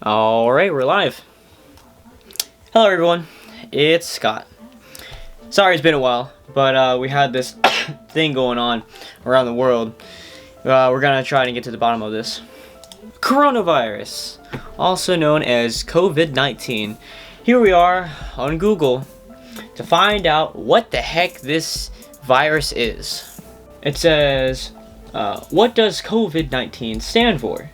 Alright, we're live. Hello everyone, it's Scott. Sorry it's been a while, but we had this thing going on around the world. We're gonna try and get to the bottom of this. Coronavirus, also known as COVID-19. Here we are on Google to find out what the heck this virus is. It says, what does COVID-19 stand for?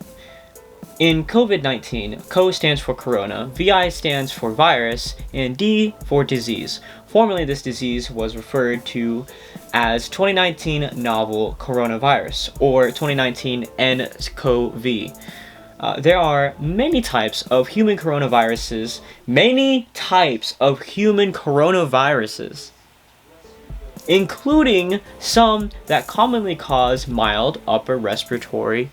In COVID-19, CO stands for corona, VI stands for virus, and D for disease. Formerly, this disease was referred to as 2019 novel coronavirus, or 2019 nCoV. There are many types of human coronaviruses, including some that commonly cause mild upper respiratory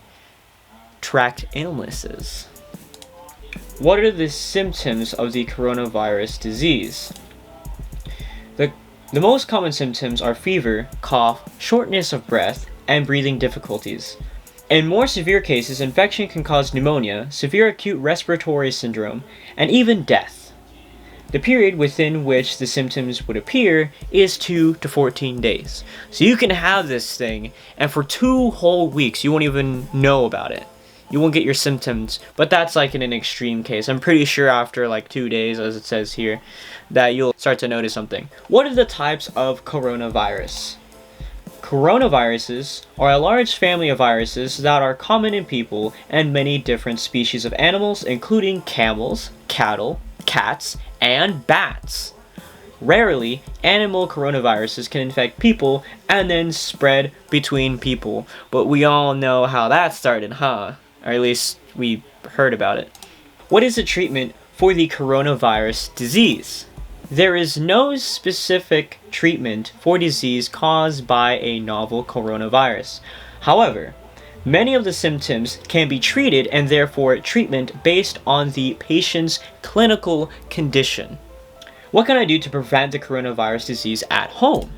tract illnesses. What are the symptoms of the coronavirus disease? The most common symptoms are fever, cough, shortness of breath, and breathing difficulties. In more severe cases, infection can cause pneumonia, severe acute respiratory syndrome, and even death. The period within which the symptoms would appear is 2 to 14 days. So you can have this thing, and for 2 whole weeks you won't even know about it. You won't get your symptoms, but that's like in an extreme case. I'm pretty sure after like 2 days, as it says here, that you'll start to notice something. What are the types of coronavirus? Coronaviruses are a large family of viruses that are common in people and many different species of animals, including camels, cattle, cats, and bats. Rarely, animal coronaviruses can infect people and then spread between people, but we all know how that started, huh? Or at least we heard about it. What is the treatment for the coronavirus disease? There is no specific treatment for disease caused by a novel coronavirus. However, many of the symptoms can be treated and therefore treatment based on the patient's clinical condition. What can I do to prevent the coronavirus disease at home?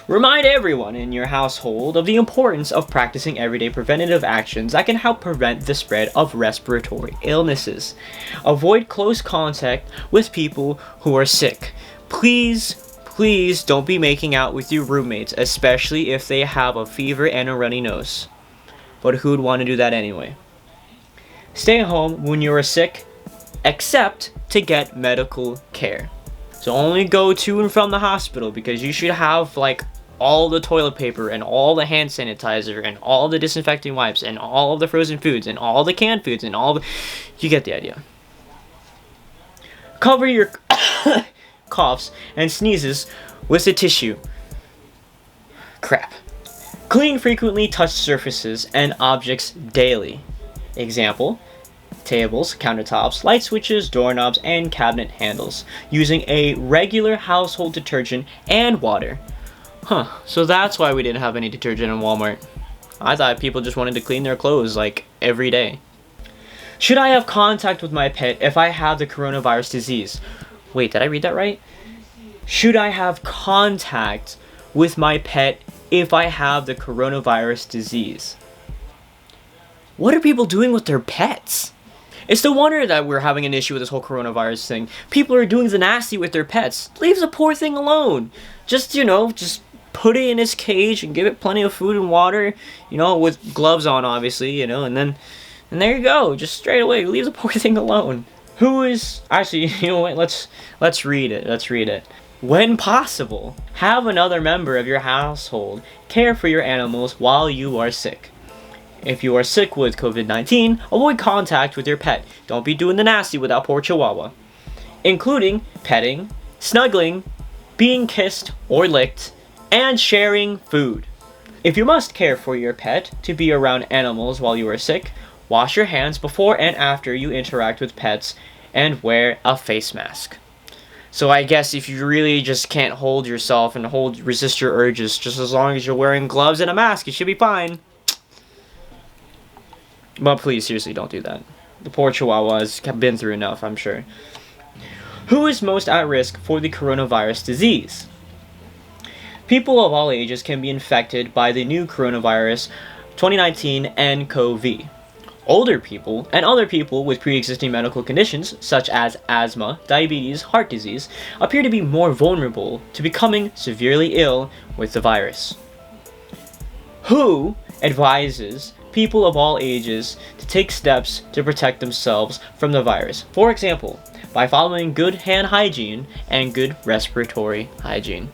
Remind everyone in your household of the importance of practicing everyday preventative actions that can help prevent the spread of respiratory illnesses. Avoid close contact with people who are sick. Please don't be making out with your roommates, especially if they have a fever and a runny nose. But who'd want to do that anyway? Stay home when you are sick, except to get medical care. So only go to and from the hospital, because you should have like all the toilet paper and all the hand sanitizer and all the disinfecting wipes and all of the frozen foods and all the canned foods and all the... You get the idea. Cover your coughs and sneezes with a tissue. Crap. Clean frequently touched surfaces and objects daily. Example: tables, countertops, light switches, doorknobs, and cabinet handles, using a regular household detergent and water. So that's why we didn't have any detergent in Walmart. I thought people just wanted to clean their clothes like every day. Should I have contact with my pet if I have the coronavirus disease? Wait, did I read that right? Should I have contact with my pet if I have the coronavirus disease? What are people doing with their pets? It's no wonder that we're having an issue with this whole coronavirus thing. People are doing the nasty with their pets. Leave the poor thing alone. Just put it in its cage and give it plenty of food and water, with gloves on, obviously, and there you go. Just straight away, leave the poor thing alone. Actually, let's read it. When possible, have another member of your household care for your animals while you are sick. If you are sick with COVID-19, avoid contact with your pet. Don't be doing the nasty with that poor chihuahua, including petting, snuggling, being kissed or licked, and sharing food. If you must care for your pet to be around animals while you are sick, wash your hands before and after you interact with pets and wear a face mask. So I guess if you really just can't hold yourself and resist your urges, just as long as you're wearing gloves and a mask, you should be fine. But please, seriously, don't do that. The poor chihuahua has been through enough, I'm sure. Who is most at risk for the coronavirus disease? People of all ages can be infected by the new coronavirus 2019 nCoV. Older people and other people with pre-existing medical conditions such as asthma, diabetes, heart disease appear to be more vulnerable to becoming severely ill with the virus. WHO advises people of all ages to take steps to protect themselves from the virus. For example, by following good hand hygiene and good respiratory hygiene.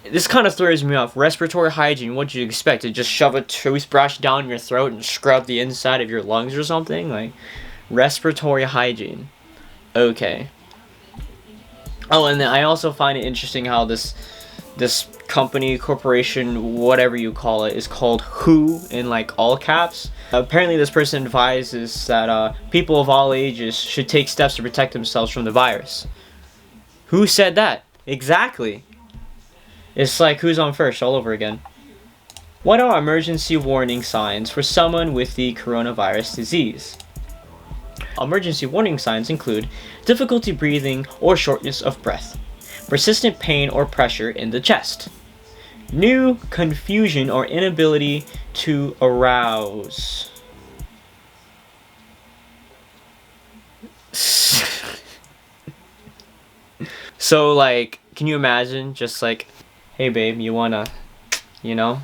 This kind of throws me off. Respiratory hygiene, what do you expect? To just shove a toothbrush down your throat and scrub the inside of your lungs or something? Like, respiratory hygiene. Okay. Oh, and then I also find it interesting how this company, corporation, whatever you call it, is called WHO in like all caps. Apparently this person advises that people of all ages should take steps to protect themselves from the virus. Who said that? Exactly. It's like who's on first all over again. What are emergency warning signs for someone with the coronavirus disease? Emergency warning signs include difficulty breathing or shortness of breath, persistent pain or pressure in the chest, new confusion or inability to arouse. So like, can you imagine just like, hey babe, you wanna, you know?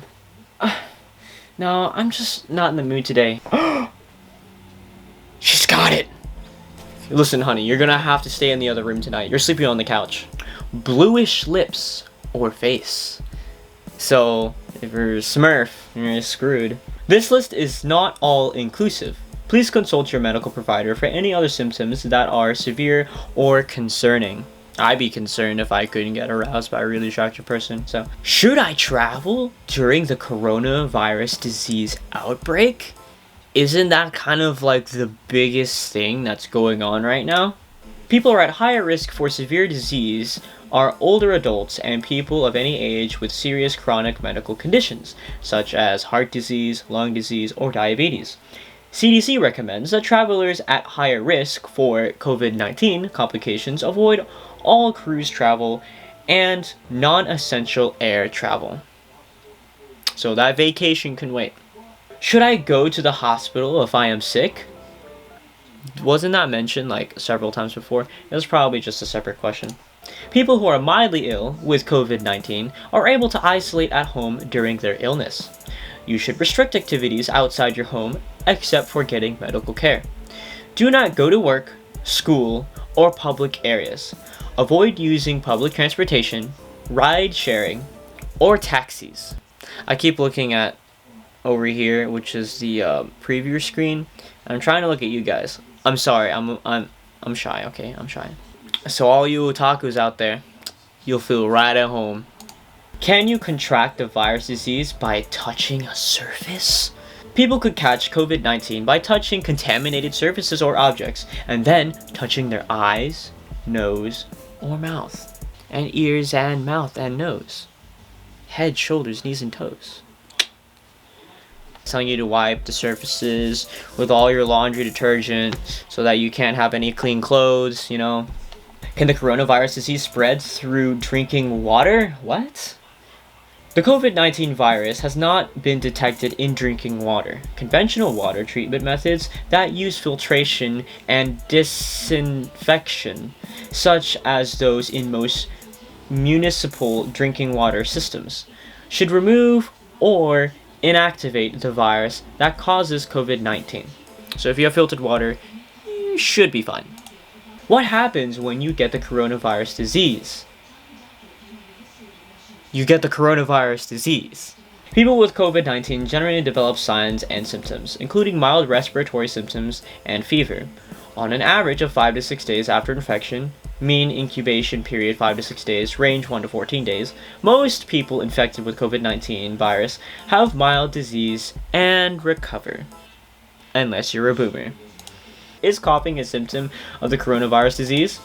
No, I'm just not in the mood today. She's got it! Listen, honey, you're gonna have to stay in the other room tonight. You're sleeping on the couch. Bluish lips or face. So, if you're a Smurf, you're screwed. This list is not all inclusive. Please consult your medical provider for any other symptoms that are severe or concerning. I'd be concerned if I couldn't get aroused by a really attractive person. So, should I travel during the coronavirus disease outbreak? Isn't that kind of like the biggest thing that's going on right now? People are at higher risk for severe disease are older adults and people of any age with serious chronic medical conditions, such as heart disease, lung disease, or diabetes. CDC recommends that travelers at higher risk for COVID-19 complications avoid all cruise travel and non-essential air travel. So that vacation can wait. Should I go to the hospital if I am sick? Wasn't that mentioned like several times before? It was probably just a separate question. People who are mildly ill with COVID-19 are able to isolate at home during their illness. You should restrict activities outside your home except for getting medical care. Do not go to work, school, or public areas. Avoid using public transportation, ride sharing, or taxis. I keep looking at over here, which is the preview screen. I'm trying to look at you guys. I'm sorry, I'm shy, okay? I'm shy. So all you otakus out there, you'll feel right at home. Can you contract the virus disease by touching a surface? People could catch COVID-19 by touching contaminated surfaces or objects, and then touching their eyes, nose, or mouth, and ears and mouth and nose, head, shoulders, knees, and toes. Telling you to wipe the surfaces with all your laundry detergent so that you can't have any clean clothes, you know. Can the coronavirus disease spread through drinking water? What? The COVID-19 virus has not been detected in drinking water. Conventional water treatment methods that use filtration and disinfection, such as those in most municipal drinking water systems, should remove or inactivate the virus that causes COVID-19. So if you have filtered water, you should be fine. What happens when you get the coronavirus disease? You get the coronavirus disease. People with COVID-19 generally develop signs and symptoms, including mild respiratory symptoms and fever. On an average of 5 to 6 days after infection, mean incubation period 5 to 6 days, range 1 to 14 days, most people infected with COVID-19 virus have mild disease and recover. Unless you're a boomer. Is coughing a symptom of the coronavirus disease?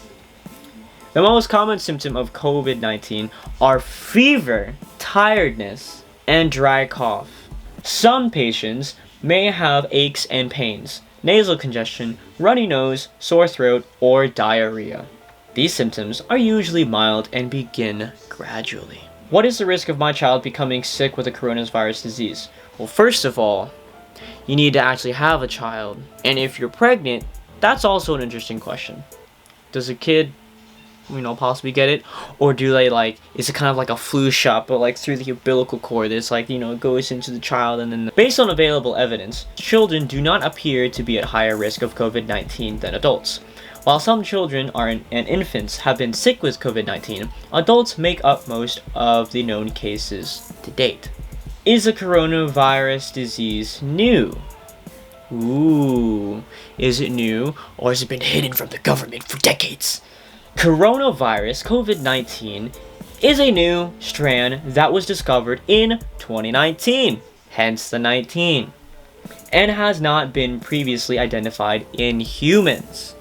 The most common symptom of COVID-19 are fever, tiredness, and dry cough. Some patients may have aches and pains, nasal congestion, runny nose, sore throat, or diarrhea. These symptoms are usually mild and begin gradually. What is the risk of my child becoming sick with the coronavirus disease? Well, first of all, you need to actually have a child. And if you're pregnant, that's also an interesting question. Does a kid, possibly get it? Or do they, is it kind of like a flu shot, but through the umbilical cord, it's it goes into the child, and then based on available evidence, children do not appear to be at higher risk of COVID-19 than adults. While some children and infants have been sick with COVID-19, adults make up most of the known cases to date. Is the coronavirus disease new? Ooh, is it new, or has it been hidden from the government for decades? Coronavirus COVID-19 is a new strand that was discovered in 2019, hence the 19, and has not been previously identified in humans.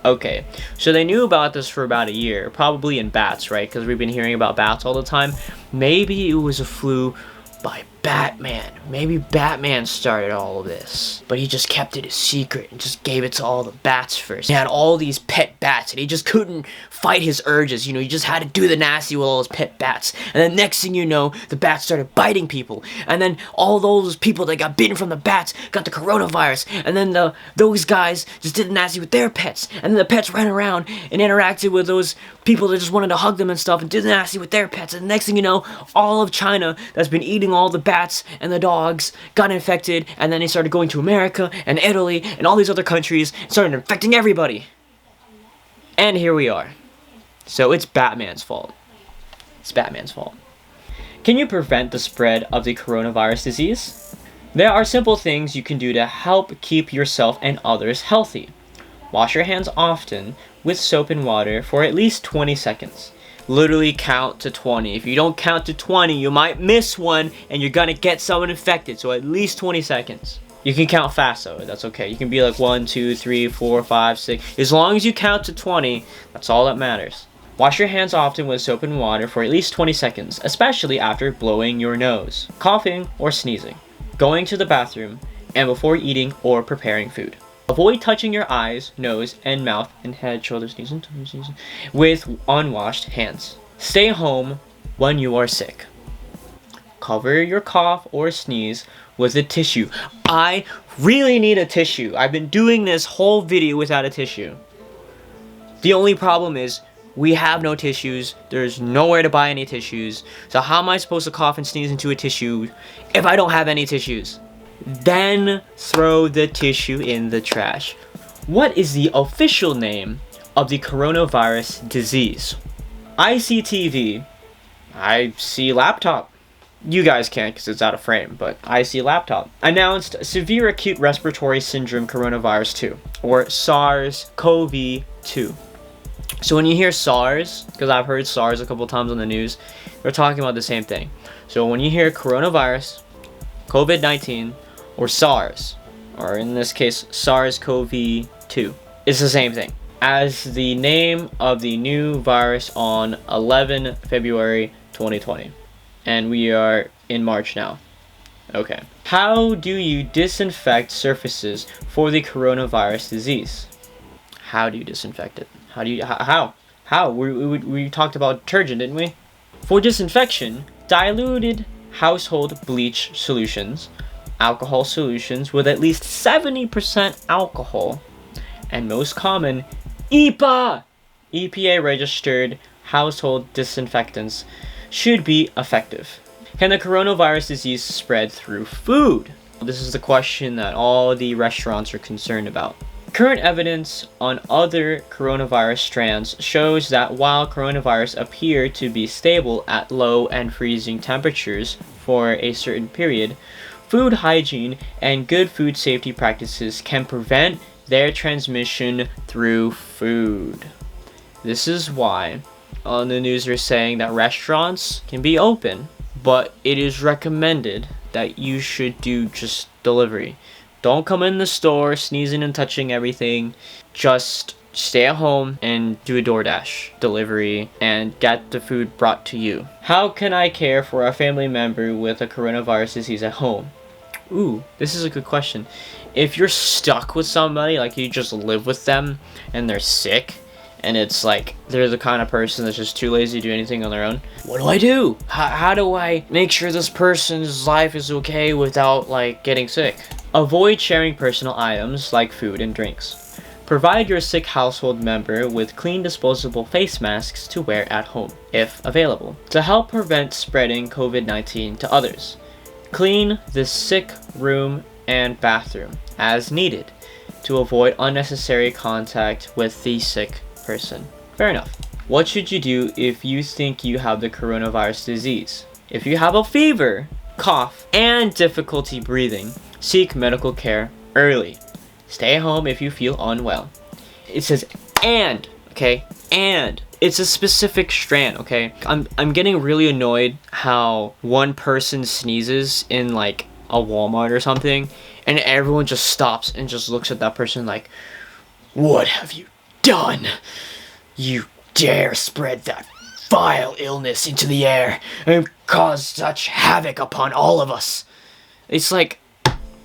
Okay, so they knew about this for about a year, probably in bats, right? Because we've been hearing about bats all the time. Maybe it was a flu by Batman. Maybe Batman started all of this, but he just kept it a secret and just gave it to all the bats first. He had all these pet bats and he just couldn't fight his urges, he just had to do the nasty with all his pet bats. And then next thing you know, the bats started biting people, and then all those people that got bitten from the bats got the coronavirus, and then those guys just did the nasty with their pets, and then the pets ran around and interacted with those people that just wanted to hug them and stuff and did the nasty with their pets, and the next thing you know, all of China that's been eating all the bats and the dogs got infected, and then they started going to America and Italy and all these other countries and started infecting everybody. And here we are. So it's Batman's fault. It's Batman's fault. Can you prevent the spread of the coronavirus disease? There are simple things you can do to help keep yourself and others healthy. Wash your hands often with soap and water for at least 20 seconds. Literally count to 20. If you don't count to 20, you might miss one and you're gonna get someone infected. So at least 20 seconds. You can count fast though, that's okay. You can be like 1, 2, 3, 4, 5, 6. As long as you count to 20, that's all that matters. Wash your hands often with soap and water for at least 20 seconds, especially after blowing your nose, coughing, or sneezing, going to the bathroom, and before eating or preparing food. Avoid touching your eyes, nose, and mouth, and head, shoulders, sneezing, with unwashed hands. Stay home when you are sick. Cover your cough or sneeze with a tissue. I really need a tissue. I've been doing this whole video without a tissue. The only problem is we have no tissues. There's nowhere to buy any tissues. So how am I supposed to cough and sneeze into a tissue if I don't have any tissues? Then throw the tissue in the trash. What is the official name of the coronavirus disease? ICTV, I see laptop. You guys can't because it's out of frame, but I see laptop. Announced severe acute respiratory syndrome coronavirus 2, or SARS-CoV-2. So when you hear SARS, because I've heard SARS a couple times on the news, they're talking about the same thing. So when you hear coronavirus, COVID-19, or SARS, or in this case, SARS-CoV-2, it's the same thing as the name of the new virus on 11 February 2020. And we are in March now. Okay. How do you disinfect surfaces for the coronavirus disease? How do you disinfect it? How? We talked about detergent, didn't we? For disinfection, diluted household bleach solutions, alcohol solutions with at least 70% alcohol, and most common, EPA, EPA-registered household disinfectants should be effective. Can the coronavirus disease spread through food? This is the question that all the restaurants are concerned about. Current evidence on other coronavirus strands shows that while coronavirus appear to be stable at low and freezing temperatures for a certain period, food hygiene and good food safety practices can prevent their transmission through food. This is why on the news they're saying that restaurants can be open, but it is recommended that you should do just delivery. Don't come in the store sneezing and touching everything. Just stay at home and do a DoorDash delivery and get the food brought to you. How can I care for a family member with a coronavirus disease at home? Ooh, this is a good question. If you're stuck with somebody, like you just live with them and they're sick and it's like they're the kind of person that's just too lazy to do anything on their own. What do I do? How do I make sure this person's life is okay without like getting sick? Avoid sharing personal items like food and drinks. Provide your sick household member with clean disposable face masks to wear at home, if available, to help prevent spreading COVID-19 to others. Clean the sick room and bathroom as needed to avoid unnecessary contact with the sick person. Fair enough. What should you do if you think you have the coronavirus disease? If you have a fever, cough, and difficulty breathing, seek medical care early. Stay home if you feel unwell. It says and, okay? And. It's a specific strand, okay? I'm getting really annoyed how one person sneezes in like a Walmart or something, and everyone just stops and just looks at that person like, what have you done? You dare spread that vile illness into the air and cause such havoc upon all of us. It's like,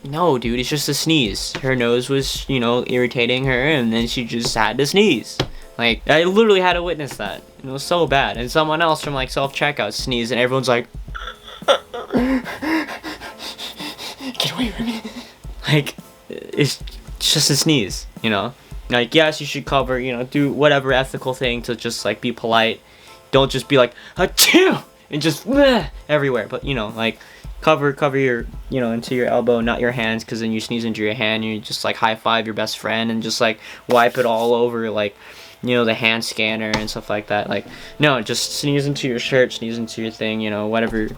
no, dude, it's just a sneeze. Her nose was, irritating her, and then she just had to sneeze. Like, I literally had to witness that. It was so bad. And someone else from, like, self-checkout sneezed, and everyone's like, get away from me. Like, it's just a sneeze, Like, yes, you should cover, do whatever ethical thing to just, like, be polite. Don't just be like, achoo! And just, everywhere. But, like, cover your, into your elbow, not your hands, because then you sneeze into your hand, and you just, like, high-five your best friend, and just, like, wipe it all over, like, the hand scanner and stuff like that. Like, no, just sneeze into your shirt, sneeze into your thing, whatever,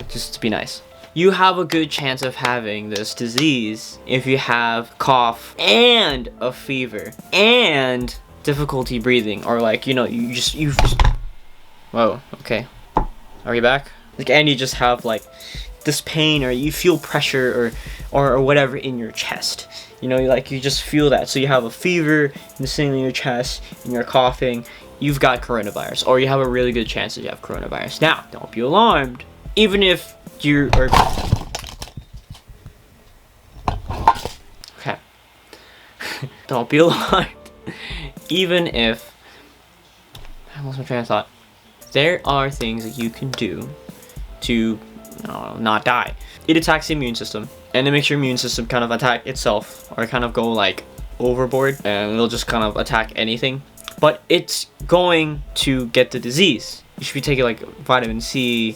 just to be nice. You have a good chance of having this disease if you have cough and a fever and difficulty breathing, or like, you just whoa, okay, are we back? Like, and you just have like this pain, or you feel pressure or whatever in your chest. You just feel that. So you have a fever, and this thing in your chest, and you're coughing, you've got coronavirus, or you have a really good chance that you have coronavirus. Now, don't be alarmed. Even if you are... Okay. Don't be alarmed. Even if... I lost my train of thought. There are things that you can do to not die. It attacks the immune system, and it makes your immune system kind of attack itself, or kind of go like overboard, and it'll just kind of attack anything. But it's going to get the disease. You should be taking like vitamin C,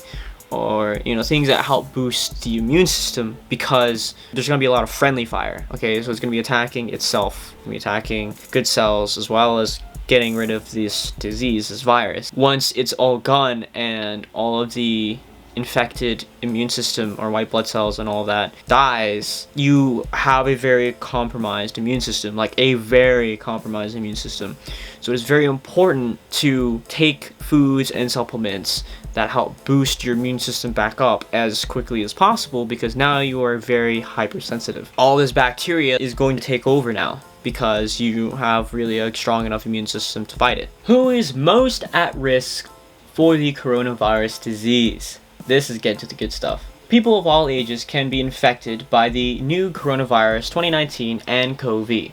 or things that help boost the immune system, because there's going to be a lot of friendly fire. Okay, so it's going to be attacking itself, it's going to be attacking good cells, as well as getting rid of this disease, this virus. Once it's all gone and all of the infected immune system or white blood cells and all that dies, you have a very compromised immune system, like a very compromised immune system. So it's very important to take foods and supplements that help boost your immune system back up as quickly as possible, because now you are very hypersensitive. All this bacteria is going to take over now, because you have really a strong enough immune system to fight it. Who is most at risk for the coronavirus disease? This is getting to the good stuff. People of all ages can be infected by the new coronavirus 2019 and CoV.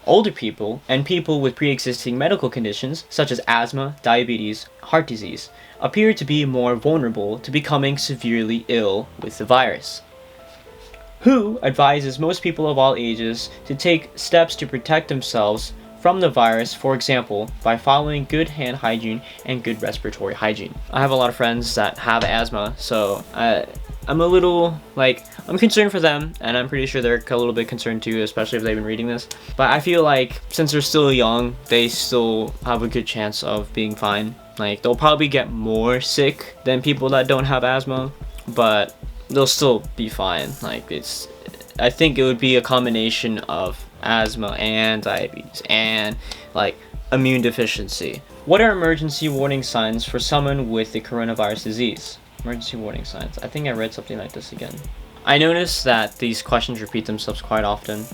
Older people and people with pre-existing medical conditions such as asthma, diabetes, heart disease appear to be more vulnerable to becoming severely ill with the virus. WHO advises most people of all ages to take steps to protect themselves from the virus, for example, by following good hand hygiene and good respiratory hygiene. I have a lot of friends that have asthma, so I'm a little, I'm concerned for them, and I'm pretty sure they're a little bit concerned too, especially if they've been reading this. But I feel like since they're still young, they still have a good chance of being fine. Like, they'll probably get more sick than people that don't have asthma, but they'll still be fine. I think it would be a combination of asthma and diabetes and immune deficiency. What are emergency warning signs for someone with the coronavirus disease? Emergency warning signs. I think I read something like this again. I noticed that these questions repeat themselves quite often.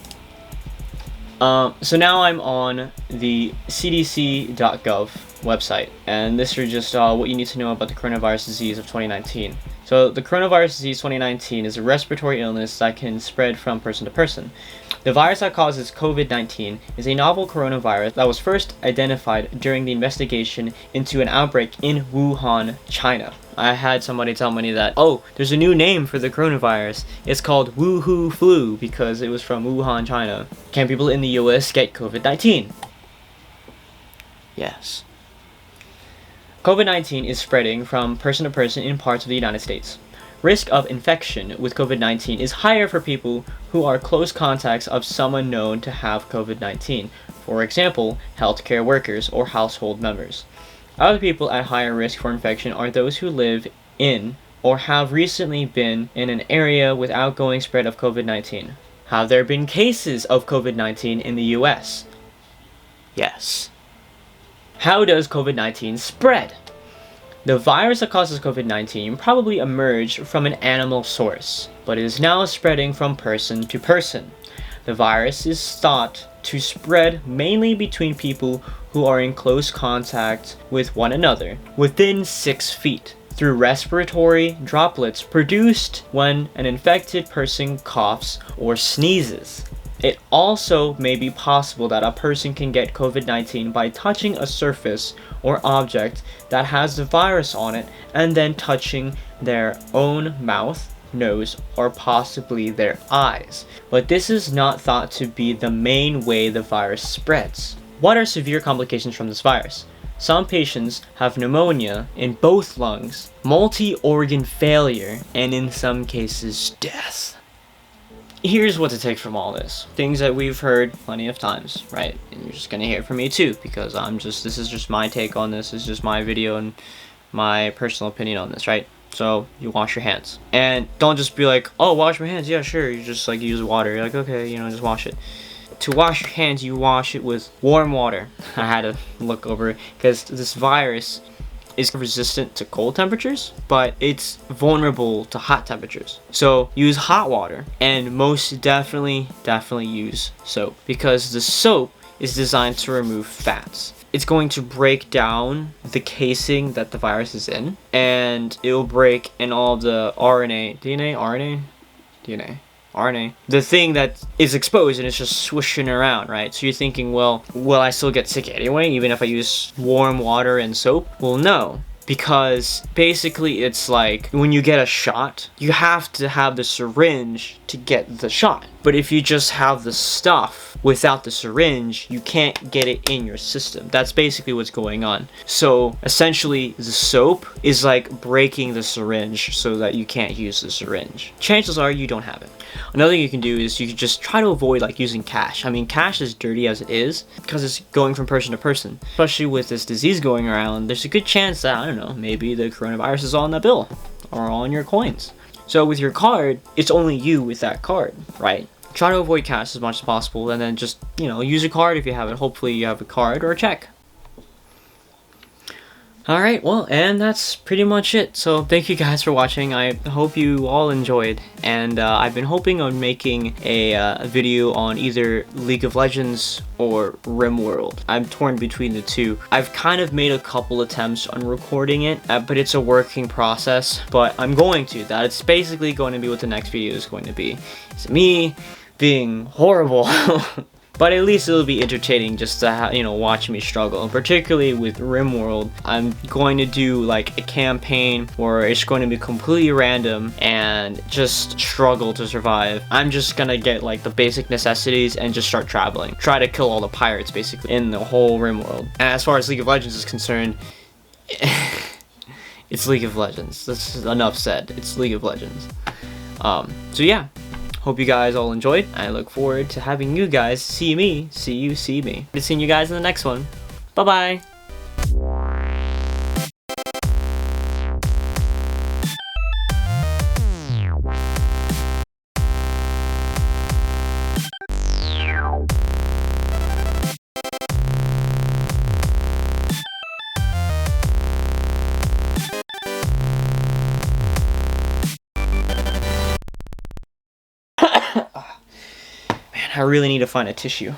So now I'm on the CDC.gov website, and this is just what you need to know about the coronavirus disease of 2019. So the coronavirus disease 2019 is a respiratory illness that can spread from person to person. The virus that causes COVID-19 is a novel coronavirus that was first identified during the investigation into an outbreak in Wuhan, China. I had somebody tell me that, oh, there's a new name for the coronavirus. It's called Woohoo Flu because it was from Wuhan, China. Can people in the US get COVID-19? Yes. COVID-19 is spreading from person to person in parts of the United States. Risk of infection with COVID-19 is higher for people who are close contacts of someone known to have COVID-19, for example, healthcare workers or household members. Other people at higher risk for infection are those who live in or have recently been in an area with outgoing spread of COVID-19. Have there been cases of COVID-19 in the US? Yes. How does COVID-19 spread? The virus that causes COVID-19 probably emerged from an animal source, but is now spreading from person to person. The virus is thought to spread mainly between people who are in close contact with one another, within 6 feet, through respiratory droplets produced when an infected person coughs or sneezes. It also may be possible that a person can get COVID-19 by touching a surface or object that has the virus on it and then touching their own mouth, nose, or possibly their eyes. But this is not thought to be the main way the virus spreads. What are severe complications from this virus? Some patients have pneumonia in both lungs, multi-organ failure, and in some cases, death. Here's what to take from all this. Things that we've heard plenty of times, right? And you're just gonna hear it from me too, because this is just my take on this. It's just my video and my personal opinion on this, right? So, you wash your hands. And don't just be like, oh, wash my hands. Yeah, sure. You just like use water. You're like, okay, just wash it. To wash your hands, you wash it with warm water. I had to look over it, because this virus is resistant to cold temperatures, but it's vulnerable to hot temperatures. So use hot water, and most definitely use soap, because the soap is designed to remove fats. It's going to break down the casing that the virus is in, and it will break in all the RNA, the thing that is exposed and it's just swishing around, right? So you're thinking, well, will I still get sick anyway, even if I use warm water and soap? Well, no, because basically it's like when you get a shot, you have to have the syringe to get the shot. But if you just have the stuff without the syringe, you can't get it in your system. That's basically what's going on. So essentially, the soap is like breaking the syringe so that you can't use the syringe. Chances are you don't have it. Another thing you can do is you can just try to avoid like using cash. I mean, cash is dirty as it is because it's going from person to person. Especially with this disease going around, there's a good chance that, I don't know, maybe the coronavirus is on that bill or on your coins. So with your card, it's only you with that card, right? Try to avoid cash as much as possible, and then just, use a card if you have it. Hopefully you have a card or a check. Alright, well, and that's pretty much it. So thank you guys for watching. I hope you all enjoyed, and I've been hoping on making a video on either League of Legends or RimWorld. I'm torn between the two. I've kind of made a couple attempts on recording it, but it's a working process, but I'm going to. That's basically going to be what the next video is going to be. It's me being horrible. But at least it'll be entertaining just to watch me struggle. And particularly with RimWorld, I'm going to do like a campaign where it's going to be completely random and just struggle to survive. I'm just gonna get like the basic necessities and just start traveling. Try to kill all the pirates basically in the whole RimWorld. And as far as League of Legends is concerned, it's League of Legends. That's enough said. It's League of Legends. So yeah. Hope you guys all enjoyed. I look forward to having you guys see me, see you see me. Seeing you guys in the next one. Bye-bye. Man, I really need to find a tissue.